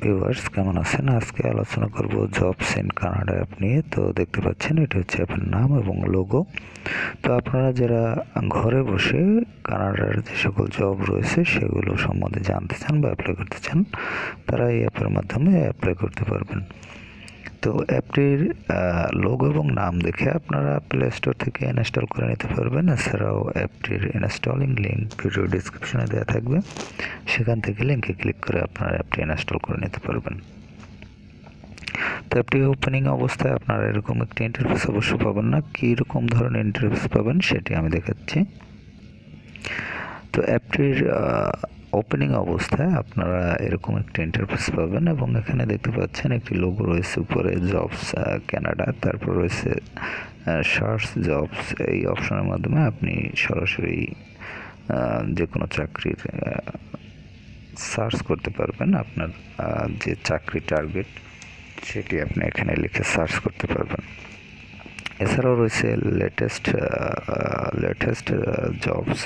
Viewers, কেমন আছেন? আজকে আলোচনা করব জবস ইন কানাডা অ্যাপ নিয়ে। তো দেখতে পাচ্ছেন এটা হচ্ছে অ্যাপের নাম এবং লোগো। তো আপনারা যারা ঘরে বসে কানাডার যে সকল জব রয়েছে সেগুলো সম্বন্ধে জানতে চান বা অ্যাপ্লাই করতে চান, তারা এই অ্যাপের মাধ্যমে অ্যাপ্লাই করতে পারবেন। তো অ্যাপটির লোগো এবং নাম দেখে আপনারা প্লে স্টোর থেকে ইনস্টল করে নিতে পারবেন। এছাড়াও অ্যাপটির ইনস্টলিং লিঙ্ক ভিডিও ডিসক্রিপশনে দেওয়া থাকবে, সেখান থেকে লিঙ্কে ক্লিক করে আপনারা অ্যাপটি ইনস্টল করে নিতে পারবেন। তো অ্যাপটি ওপেনিং অবস্থায় আপনারা এরকম একটি ইন্টারফেস অবশ্য পাবেন না। কীরকম ধরনের ইন্টারফেস পাবেন সেটি আমি দেখাচ্ছি। তো অ্যাপটির ওপেনিং অবস্থায় আপনারা এরকম একটি ইন্টারফেস পাবেন এবং এখানে দেখতে পাচ্ছেন একটি লোগো রয়েছে উপরে, জবস কানাডা, তারপর রয়েছে সার্চ জবস। এই অপশনের মাধ্যমে আপনি সরাসরি যে কোনো চাকরির সার্চ করতে পারবেন। আপনার যে চাকরি টার্গেট সেটি আপনি এখানে লিখে সার্চ করতে পারবেন। এছাড়াও রয়েছে লেটেস্ট জবস।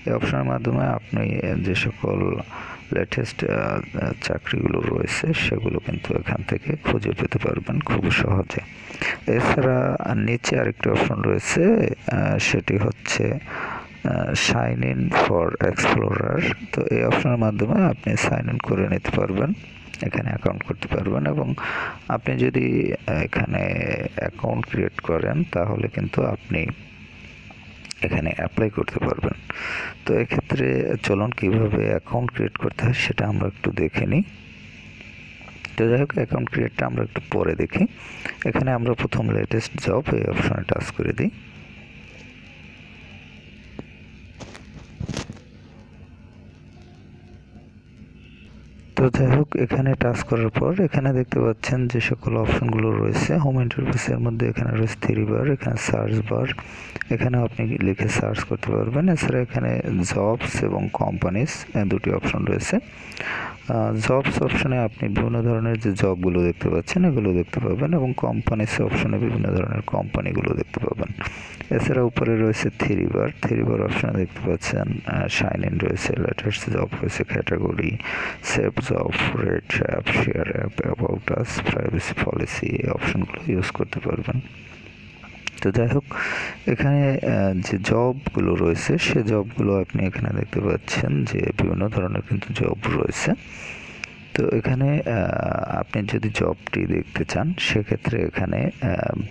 এই অপশনের মাধ্যমে আপনি যে সকল লেটেস্ট চাকরিগুলো রয়েছে সেগুলো কিন্তু এখান থেকে খুঁজে পেতে পারবেন খুব সহজে। এছাড়া নিচে আরেকটি অপশন রয়েছে, সেটি হচ্ছে সাইন ইন ফর এক্সপ্লোরার। তো এই অপশনের মাধ্যমে আপনি সাইন ইন করে নিতে পারবেন, এখানে অ্যাকাউন্ট করতে পারবেন এবং আপনি যদি এখানে অ্যাকাউন্ট ক্রিয়েট করেন তাহলে কিন্তু আপনি এখানে অ্যাপ্লাই করতে পারবেন। তো এক্ষেত্রে চলুন কীভাবে অ্যাকাউন্ট ক্রিয়েট করতে হয় সেটা আমরা একটু দেখে নিই। তো যাই হোক, অ্যাকাউন্ট ক্রিয়েটটা আমরা একটু পরে দেখি। এখানে আমরা প্রথম লেটেস্ট জব এই অপশনে টাচ করে দিই। তো যাই হোক, এখানে টাচ করার পর এখানে দেখতে পাচ্ছেন যে সকল অপশনগুলো রয়েছে হোম ইন্টারফেসের মধ্যে। এখানে রয়েছে থ্রি বার, এখানে সার্চ বার, এখানে আপনি লিখে সার্চ করতে পারবেন। এছাড়া এখানে জবস এবং কোম্পানিজ দুটি অপশন রয়েছে। জবস অপশনে আপনি বিভিন্ন ধরনের যে জবগুলো দেখতে পাচ্ছেন এগুলো দেখতে পাবেন এবং কোম্পানিজ অপশনে বিভিন্ন ধরনের কোম্পানিগুলো দেখতে পাবেন। এছাড়া উপরে রয়েছে থ্রি বার অপশনে দেখতে পাচ্ছেন সাইন ইন রয়েছে, লেটেস্ট জব রয়েছে, category, save job, red app, share app, about us, privacy policy, এই অপশনগুলো ইউজ করতে পারবেন। তো যাই হোক, এখানে যে জবগুলো রয়েছে সে জবগুলো আপনি এখানে দেখতে পাচ্ছেন যে বিভিন্ন ধরনের কিন্তু জব রয়েছে। তো এখানে আপনি যদি জবটি দেখতে চান সেক্ষেত্রে এখানে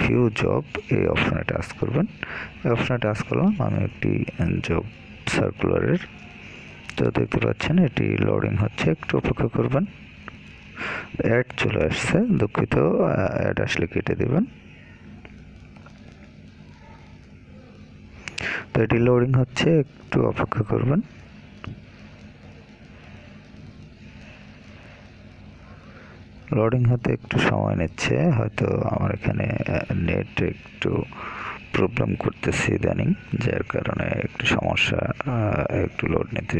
ভিউ জব এই অপশনে টাচ করবেন। এই অপশনে টাচ করলাম আমি একটি জব সার্কুলারের। তো দেখতে পাচ্ছেন এটি লোডিং হচ্ছে, একটু অপেক্ষা করবেন। অ্যাড চলে আসছে, দুঃখিত, অ্যাড আসলে কেটে দেবেন। তো এটি লোডিং হচ্ছে, একটু অপেক্ষা করবেন। লোডিং হতে একটু সময় নিচ্ছে, হয়তো আমার এখানে নেট একটু প্রবলেম করতেছে ইদানিং, যার কারণে একটু সমস্যা, একটু লোড নিতে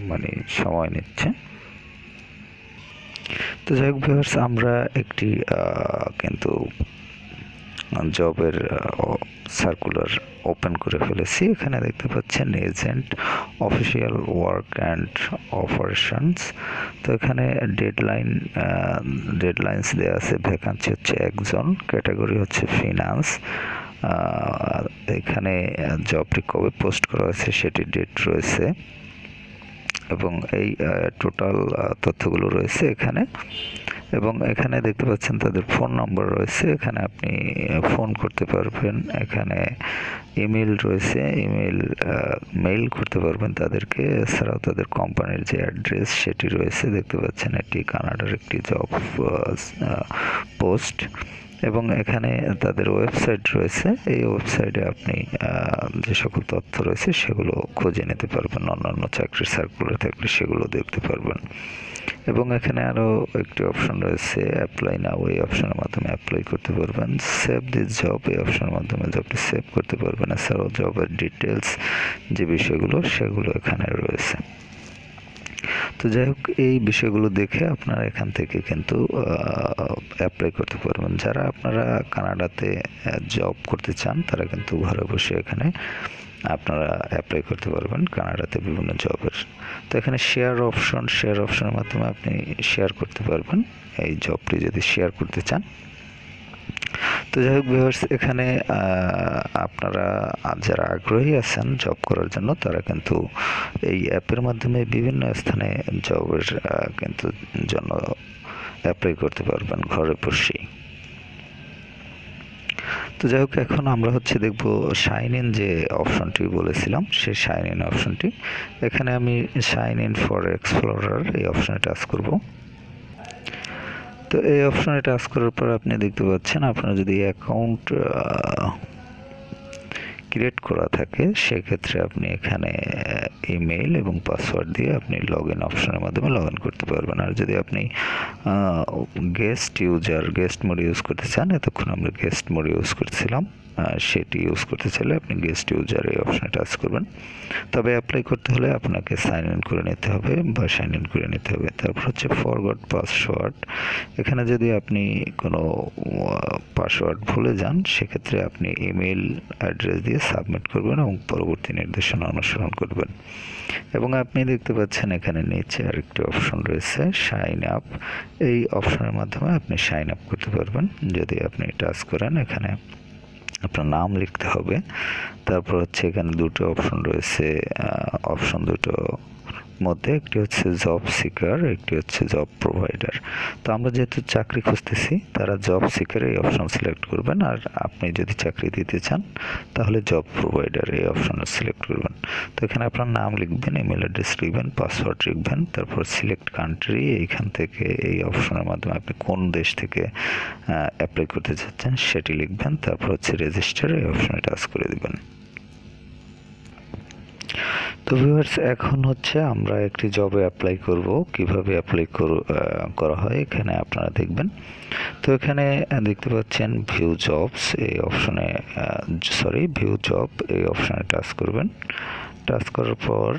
মানে সময় নিচ্ছে। তো যাই হোক ভিউয়ার্স, আমরা একটি কিন্তু জবের সার্কুলার ওপেন করে ফেলেছি। এখানে দেখতে পাচ্ছেন agent, official work and operations. তো এখানে ডেডলাইন্স দেওয়া আছে। ভ্যাকান্সি হচ্ছে একজন, ক্যাটাগরি হচ্ছে ফিনান্স। এখানে জবটি কবে পোস্ট করা হয়েছে সেটি ডেট রয়েছে এবং এই টোটাল তথ্যগুলো রয়েছে এখানে। এবং এখানে দেখতে পাচ্ছেন তাদের ফোন নাম্বার রয়েছে, এখানে আপনি ফোন করতে পারবেন। এখানে ইমেল রয়েছে, মেইল করতে পারবেন তাদেরকে। এছাড়াও তাদের কোম্পানির যে অ্যাড্রেস সেটি রয়েছে, দেখতে পাচ্ছেন এটি কানাডার একটি জব পোস্ট। এবং এখানে তাদের ওয়েবসাইট রয়েছে, এই ওয়েবসাইটে আপনি যে সকল তথ্য রয়েছে সেগুলো খুঁজে নিতে পারবেন, অন্যান্য চাকরির সার্কুলার থাকলে সেগুলো দেখতে পারবেন। এবং এখানে আরও একটি অপশন রয়েছে অ্যাপ্লাই নাও, এই অপশনের মাধ্যমে অ্যাপ্লাই করতে পারবেন। সেভ দিস জব, এই অপশনের মাধ্যমে জবটি সেভ করতে পারবেন। এছাড়াও জবের ডিটেলস যে বিষয়গুলো সেগুলো এখানে রয়েছে। তো যাই হোক, এই বিষয়গুলো দেখে আপনারা এখান থেকে কিন্তু অ্যাপ্লাই করতে পারবেন। যারা আপনারা কানাডাতে জব করতে চান তারা কিন্তু ঘরে বসে এখানে আপনারা অ্যাপ্লাই করতে পারবেন কানাডাতে বিভিন্ন জবের। তো এখানে শেয়ার অপশনের মাধ্যমে আপনি শেয়ার করতে পারবেন এই জবটি যদি শেয়ার করতে চান। তো যাই হোক ভিউয়ার্স, এখানে আপনারা যারা আগ্রহী আছেন জব করার জন্য তারা কিন্তু এই অ্যাপের মাধ্যমে বিভিন্ন স্থানে জবের কিন্তু জন্য অ্যাপ্লাই করতে পারবেন ঘরে বসেই। তো যাই হোক, এখন আমরা দেখব সাইন ইন যে অপশনটি বলেছিলাম সেই সাইন ইন অপশনটি। এখানে আমি সাইন ইন ফর এক্সপ্লোরার এই অপশনে টাচ করব। তো এই অপশনে টাচ করার পর আপনি দেখতে পাচ্ছেন আপনার যদি অ্যাকাউন্ট ক্রিয়েট করা থাকে সেক্ষেত্রে আপনি এখানে ইমেইল এবং পাসওয়ার্ড দিয়ে আপনি লগ ইন অপশনের মাধ্যমে লগ ইন করতে পারবেন। আর যদি আপনি গেস্ট মোড ইউজ করতে চান, এতক্ষণ আমরা গেস্ট মোড ইউজ করছিলাম, সেটি ইউজ করতে চাইলে আপনি গেস্ট ইউজার এই অপশনে টাচ করবেন। তবে অ্যাপ্লাই করতে হলে আপনাকে সাইন ইন করে নিতে হবে বা সাইন ইন করে নিতে হবে। তারপর ফরগট পাসওয়ার্ড। এখানে যদি আপনি কোনো পাসওয়ার্ড ভুলে যান সেক্ষেত্রে আপনি ইমেল অ্যাড্রেস দিয়ে সাবমিট করবেন এবং পরবর্তী নির্দেশনা অনুসরণ করবেন। এবং আপনি দেখতে পাচ্ছেন এখানে নিচে আরেকটি অপশন রয়েছে সাইন আপ। এই অপশনের মাধ্যমে আপনি সাইন আপ করতে পারবেন। যদি আপনি টাচ করেন, এখানে আপনার নাম লিখতে হবে। তারপর এখানে দুটো অপশন রয়েছে, অপশন দুটো মধ্যে একটি জব সিকার, একটি জব প্রোভাইডার। তো আমরা যেহেতু চাকরি খুঁজতেছি তারা জব সিকার এই অপশন সিলেক্ট করবেন, আর আপনি যদি চাকরি দিতে চান তাহলে জব প্রোভাইডার এই অপশন সিলেক্ট করবেন। তো এখানে আপনার নাম লিখবেন, ইমেল অ্যাড্রেস লিখবেন, পাসওয়ার্ড লিখবেন, তারপর সিলেক্ট কান্ট্রি। এইখান থেকে এই অপশনের মাধ্যমে আপনি কোন দেশ থেকে অ্যাপ্লাই করতে চাচ্ছেন সেটি লিখবেন। তারপর রেজিস্টার এই অপশনে টাচ করে দিবেন। তো ভিউয়ার্স, এখন আমরা একটি জবে অ্যাপ্লাই করব। কিভাবে অ্যাপ্লাই করা হয় এখানে আপনারা দেখবেন। তো এখানে দেখতে পাচ্ছেন ভিউ জবস এই অপশনে, ভিউ জব এই অপশনে টাচ করবেন। টাচ করার পর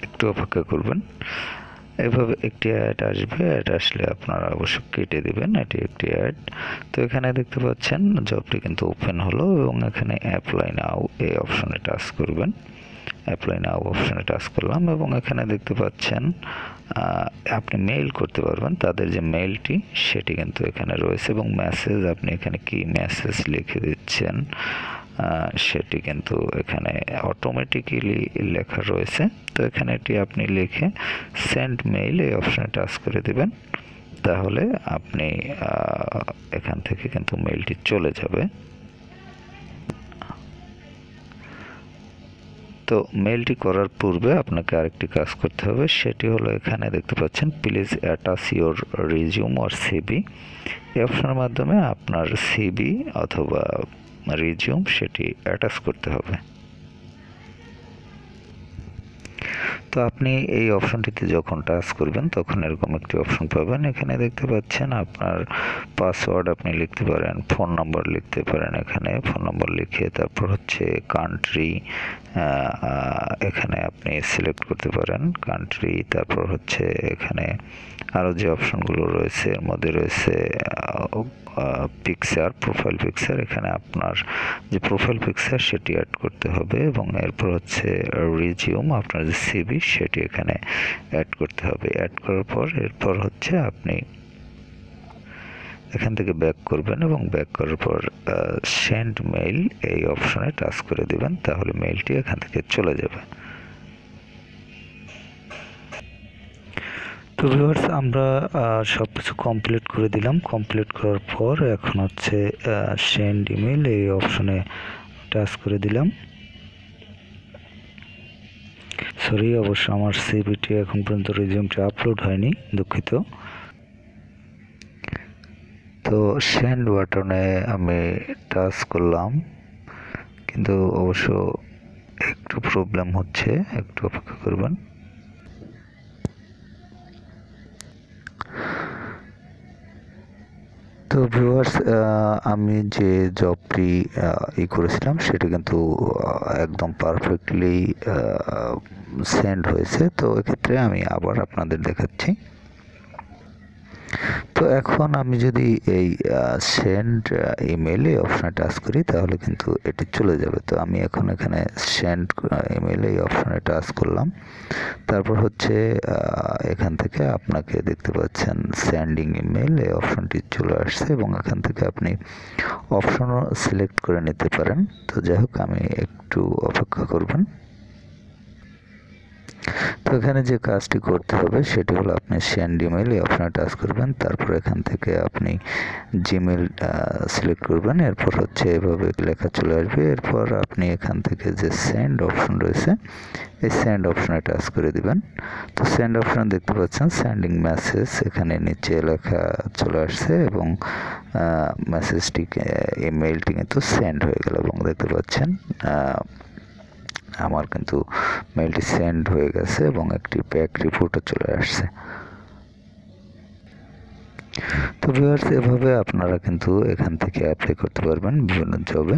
একটু অপেক্ষা করবেন। এভাবে একটি অ্যাড আসবে, অ্যাড আসলে আপনারা অবশ্যই কেটে দেবেন। এটি একটি অ্যাড। তো এখানে দেখতে পাচ্ছেন জবটি কিন্তু ওপেন হলো এবং এখানে অ্যাপ্লাই নাও এই অপশনে টাচ করবেন। অ্যাপ্লাই নাও অপশনে টাচ করলাম এবং এখানে দেখতে পাচ্ছেন আপনি মেইল করতে পারবেন। তাদের যে মেইলটি সেটি কিন্তু এখানে রয়েছে এবং মেসেজ আপনি এখানে কি মেসেজ লিখে দিচ্ছেন সেটি কিন্তু এখানে অটোমেটিক্যালি লেখা রয়েছে। তো এখানে এটি আপনি লিখে সেন্ড মেইল এই অপশনে টাচ করে দেবেন, তাহলে আপনি এখান থেকে কিন্তু মেইলটি চলে যাবে। তো মেইলটি করার পূর্বে আপনাকে আরেকটি কাজ করতে হবে, সেটি হলো এখানে দেখতে পাচ্ছেন please attach your resume or CV. এই অপশনের মাধ্যমে আপনার সিভি অথবা রিজিউম সেটি অ্যাটাচ করতে হবে। তো আপনি এই অপশনটিতে যখন টাচ করবেন তখন এরকম একটি অপশন পাবেন। এখানে দেখতে পাচ্ছেন আপনার পাসওয়ার্ড আপনি লিখতে পারেন, ফোন নাম্বার লিখতে পারেন। এখানে ফোন নাম্বার লিখে তারপর কান্ট্রি এখানে আপনি সিলেক্ট করতে পারেন কান্ট্রি। তারপর এখানে আরও যে অপশনগুলো রয়েছে এর মধ্যে রয়েছে পিকচার, প্রোফাইল পিকচার। এখানে আপনার যে প্রোফাইল পিকচার সেটি অ্যাড করতে হবে এবং এরপর রিজিউম, আপনার যে সিভি সেটি এখানে অ্যাড করতে হবে। অ্যাড করার পর এরপর আপনি এখান থেকে ব্যাক করবেন এবং ব্যাক করার পর সেন্ড মেইল এই অপশনে টাচ করে দিবেন, তাহলে মেইলটি এখান থেকে চলে যাবে। তো ভিউয়ার্স, আমরা সব কিছু কমপ্লিট করে দিলাম। কমপ্লিট করার পর এখন সেন্ড ইমেল এই অপশনে টাচ করে দিলাম। অবশ্য আমার সিভিটি এখন পর্যন্ত রিজিউমটি আপলোড হয়নি, দুঃখিত। তো সেন্ড বাটনে আমি টাচ করলাম, কিন্তু অবশ্য একটু প্রবলেম হচ্ছে, একটু অপেক্ষা করবেন। তো ভিউয়ার্স, আমি যে জবটি করেছিলাম সেটা কিন্তু একদম পারফেক্টলি সেন্ড হয়েছে। তো এক্ষেত্রে আমি আবার আপনাদের দেখাচ্ছি। তো এখন আমি যদি এই সেন্ড ইমেইলে অপশনে টাচ করি তাহলে কিন্তু এটি চলে যাবে। তো আমি এখন এখানে সেন্ড ইমেইলে এই অপশনে টাচ করলাম। তারপর হচ্ছে এখান থেকে আপনাকে দেখতে পাচ্ছেন সেন্ডিং ইমেইল এই অপশনটি চলে আসছে এবং এখান থেকে আপনি অপশনও সিলেক্ট করে নিতে পারেন। তো যাই হোক, আমি একটু অপেক্ষা করবেন। তো এখানে যে কাজটি করতে হবে সেটি হলো আপনি সেন্ড ইমেইল এই অপশনে টাচ করবেন। তারপর এখান থেকে আপনি জিমেইল সিলেক্ট করবেন। এরপর হচ্ছে এভাবে লেখা চলে আসবে। এরপর আপনি এখান থেকে যে সেন্ড অপশন রয়েছে এই সেন্ড অপশনে টাচ করে দিবেন। তো সেন্ড অপশন দেখতে পাচ্ছেন সেন্ডিং মেসেজ এখানে নিচে লেখা চলে আসছে এবং মেসেজটি ইমেইলটি কিন্তু সেন্ড হয়ে গেল এবং দেখতে পাচ্ছেন আমার কিন্তু মেইলটি সেন্ড হয়ে গেছে এবং একটি ব্যাক রিপোর্টও চলে আসছে। তো ভিউয়ার্স, এভাবে আপনারা কিন্তু এখান থেকে অ্যাপ্লাই করতে পারবেন বিভিন্ন জবে।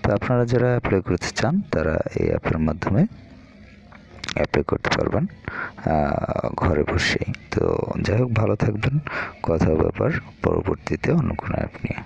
তো আপনারা যারা অ্যাপ্লাই করতে চান তারা এই অ্যাপের মাধ্যমে অ্যাপ্লাই করতে পারবেন ঘরে বসেই। তো যাই হোক, ভালো থাকবেন। কথা হবে আবার পরবর্তীতে অন্য কোনো অ্যাপ নিয়ে।